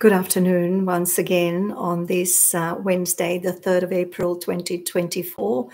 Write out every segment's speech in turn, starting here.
Good afternoon once again on this Wednesday, the 3rd of April 2024.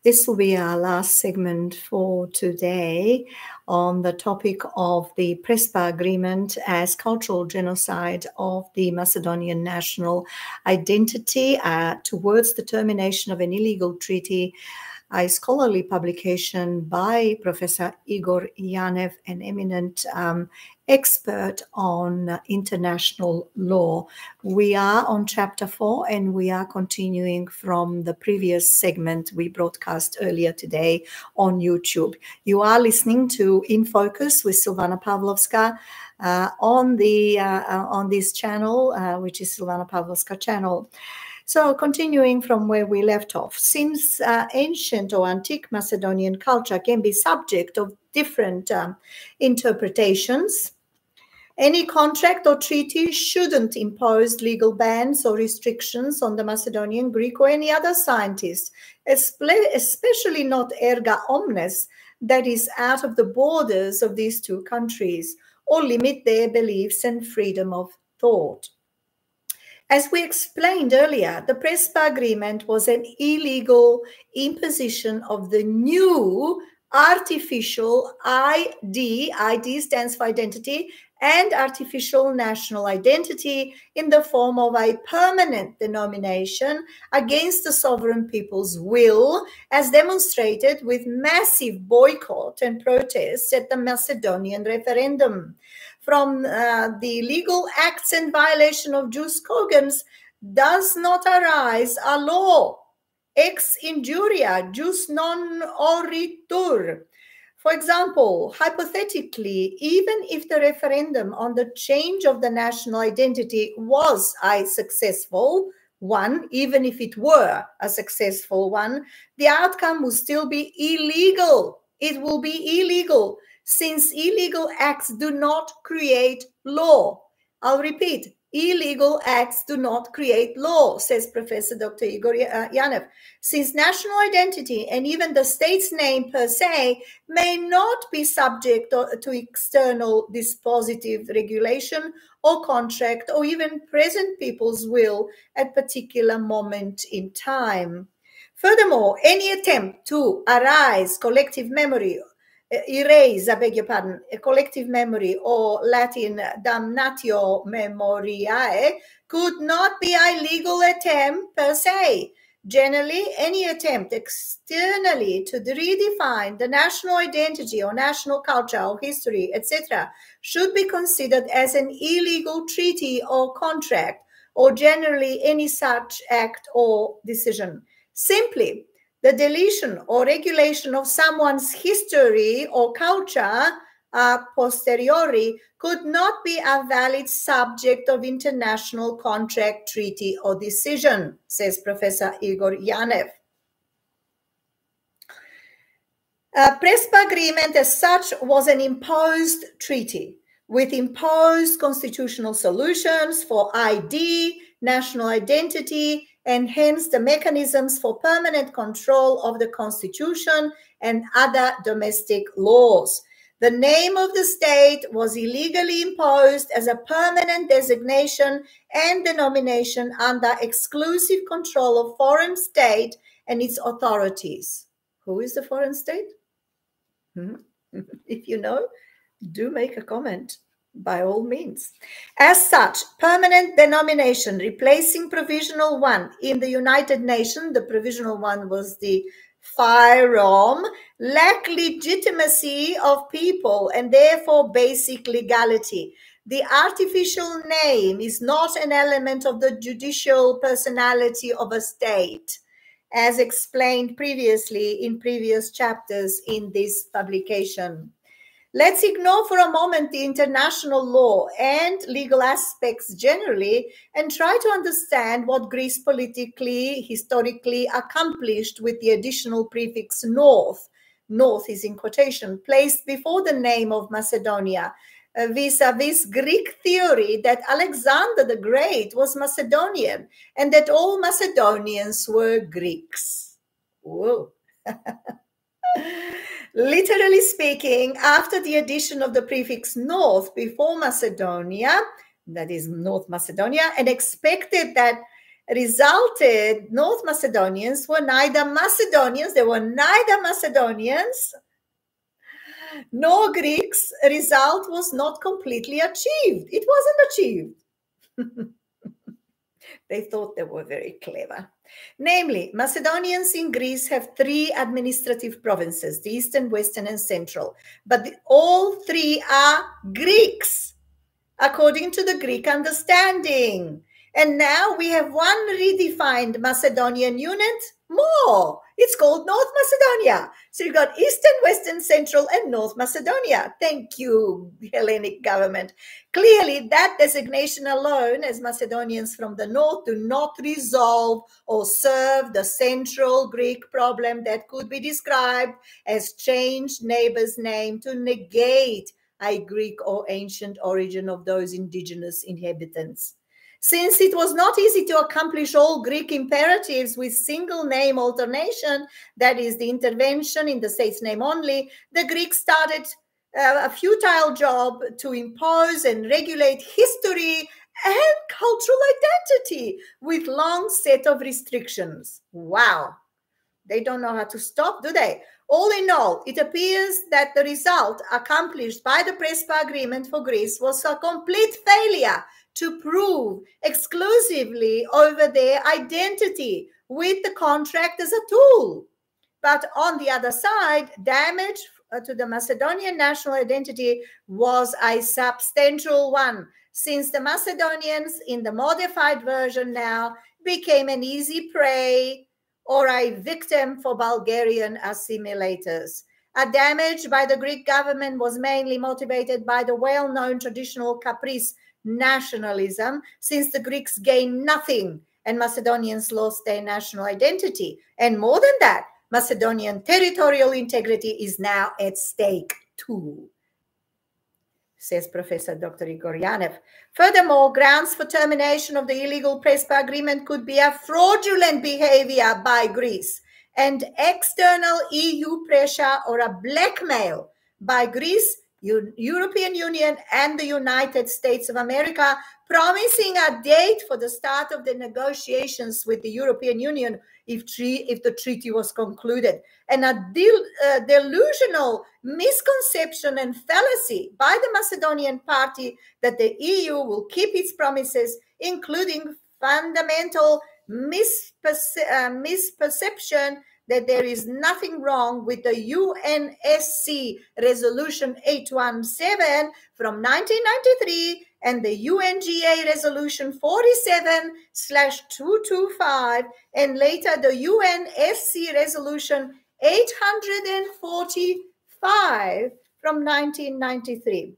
This will be our last segment for today on the topic of the PRESPA agreement as cultural genocide of the Macedonian national identity towards the termination of an illegal treaty, a scholarly publication by Professor Igor Janev, an eminent expert on international law. We are on chapter 4 and we are continuing from the previous segment we broadcast earlier today on YouTube. You are listening to In Focus with Silvana Pavlovska on this channel, which is Silvana Pavlovska channel. So continuing from where we left off, since ancient or antique Macedonian culture can be subject of different interpretations, any contract or treaty shouldn't impose legal bans or restrictions on the Macedonian, Greek, or any other scientist, especially not erga omnes, that is out of the borders of these two countries, or limit their beliefs and freedom of thought. As we explained earlier, the PRESPA agreement was an illegal imposition of the new artificial ID stands for identity, and artificial national identity in the form of a permanent denomination against the sovereign people's will, as demonstrated with massive boycott and protests at the Macedonian referendum. From the legal acts and violation of jus cogens does not arise a law. Ex injuria jus non oritur. For example, hypothetically, even if the referendum on the change of the national identity was a successful one, even if it were a successful one, the outcome will still be illegal. It will be illegal, since illegal acts do not create law. I'll repeat, illegal acts do not create law, says Professor Dr. Igor Janev, since national identity and even the state's name per se may not be subject to external dispositive regulation or contract or even present people's will at particular moment in time. Furthermore, any attempt to erase collective memory, a collective memory, or Latin damnatio memoriae, could not be a legal attempt per se. Generally, any attempt externally to redefine the national identity or national culture or history, etc., should be considered as an illegal treaty or contract, or generally any such act or decision. Simply, the deletion or regulation of someone's history or culture a posteriori could not be a valid subject of international contract, treaty, or decision, says Professor Igor Janev. PRESPA agreement as such was an imposed treaty with imposed constitutional solutions for ID, national identity, and hence the mechanisms for permanent control of the constitution and other domestic laws. The name of the state was illegally imposed as a permanent designation and denomination under exclusive control of foreign state and its authorities. Who is the foreign state? If you know, do make a comment, by all means. As such, permanent denomination replacing provisional one in the United Nations, the provisional one was the FYROM, lack legitimacy of people and therefore basic legality. The artificial name is not an element of the judicial personality of a state, as explained previously in previous chapters in this publication. Let's ignore for a moment the international law and legal aspects generally and try to understand what Greece politically, historically accomplished with the additional prefix North. North is in quotation, placed before the name of Macedonia, vis-a-vis Greek theory that Alexander the Great was Macedonian and that all Macedonians were Greeks. Whoa. Literally speaking, after the addition of the prefix North before Macedonia, that is North Macedonia, and expected that resulted North Macedonians were neither Macedonians, they were neither Macedonians nor Greeks. Result was not completely achieved. It wasn't achieved. They thought they were very clever. Namely, Macedonians in Greece have 3 administrative provinces, the Eastern, Western, and Central. But all 3 are Greeks, according to the Greek understanding. And now we have one redefined Macedonian unit more. It's called North Macedonia. So you've got Eastern, Western, Central, and North Macedonia. Thank you, Hellenic government. Clearly, that designation alone, as Macedonians from the north, do not resolve or serve the central Greek problem that could be described as changed neighbor's name to negate a Greek or ancient origin of those indigenous inhabitants. Since it was not easy to accomplish all Greek imperatives with single name alternation, that is the intervention in the state's name only, the Greeks started a futile job to impose and regulate history and cultural identity with long set of restrictions. Wow. They don't know how to stop, do they? All in all, it appears that the result accomplished by the PRESPA agreement for Greece was a complete failure to prove exclusively over their identity with the contract as a tool. But on the other side, damage to the Macedonian national identity was a substantial one, since the Macedonians in the modified version now became an easy prey or a victim for Bulgarian assimilators. A damage by the Greek government was mainly motivated by the well-known traditional caprice nationalism, since the Greeks gained nothing and Macedonians lost their national identity. And more than that, Macedonian territorial integrity is now at stake too, says Professor Dr. Igor Janev. Furthermore, grounds for termination of the illegal PRESPA agreement could be a fraudulent behavior by Greece and external EU pressure or a blackmail by Greece, European Union, and the United States of America, promising a date for the start of the negotiations with the European Union if the treaty was concluded. And a delusional misconception and fallacy by the Macedonian party that the EU will keep its promises, including fundamental misperception that there is nothing wrong with the UNSC Resolution 817 from 1993 and the UNGA Resolution 47/225 and later the UNSC Resolution 845 from 1993.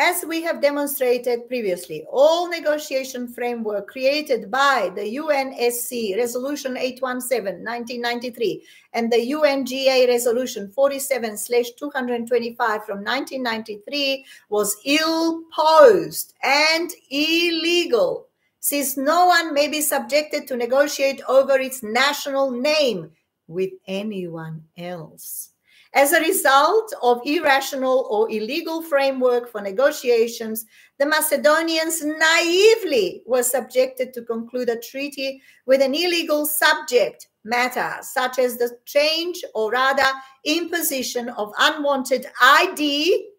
As we have demonstrated previously, all negotiation framework created by the UNSC Resolution 817, 1993, and the UNGA Resolution 47/225 from 1993 was ill-posed and illegal, since no one may be subjected to negotiate over its national name with anyone else. As a result of irrational or illegal framework for negotiations, the Macedonians naively were subjected to conclude a treaty with an illegal subject matter, such as the change or rather imposition of unwanted ID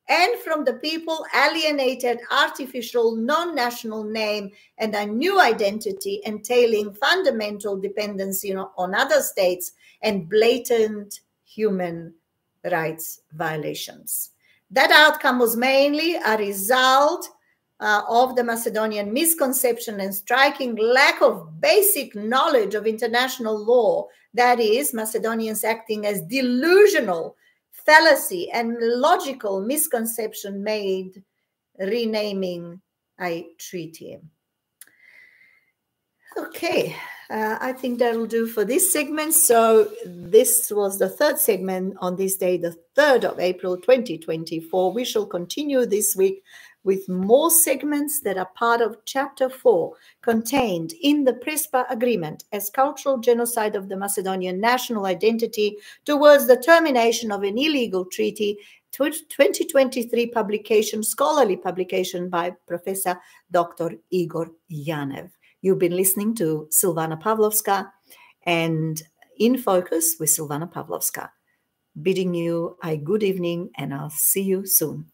and from the people alienated artificial non-national name and a new identity entailing fundamental dependency on other states and blatant human rights violations. That outcome was mainly a result of the Macedonian misconception and striking lack of basic knowledge of international law, that is, Macedonians acting as delusional fallacy and logical misconception made renaming a treaty. Okay. I think that'll do for this segment. So this was the third segment on this day, the 3rd of April, 2024. We shall continue this week with more segments that are part of Chapter 4, contained in the PRESPA Agreement as cultural genocide of the Macedonian national identity towards the termination of an illegal treaty 2023 publication, scholarly publication by Professor Dr. Igor Janev. You've been listening to Silvana Pavlovska and In Focus with Silvana Pavlovska. Bidding you a good evening, and I'll see you soon.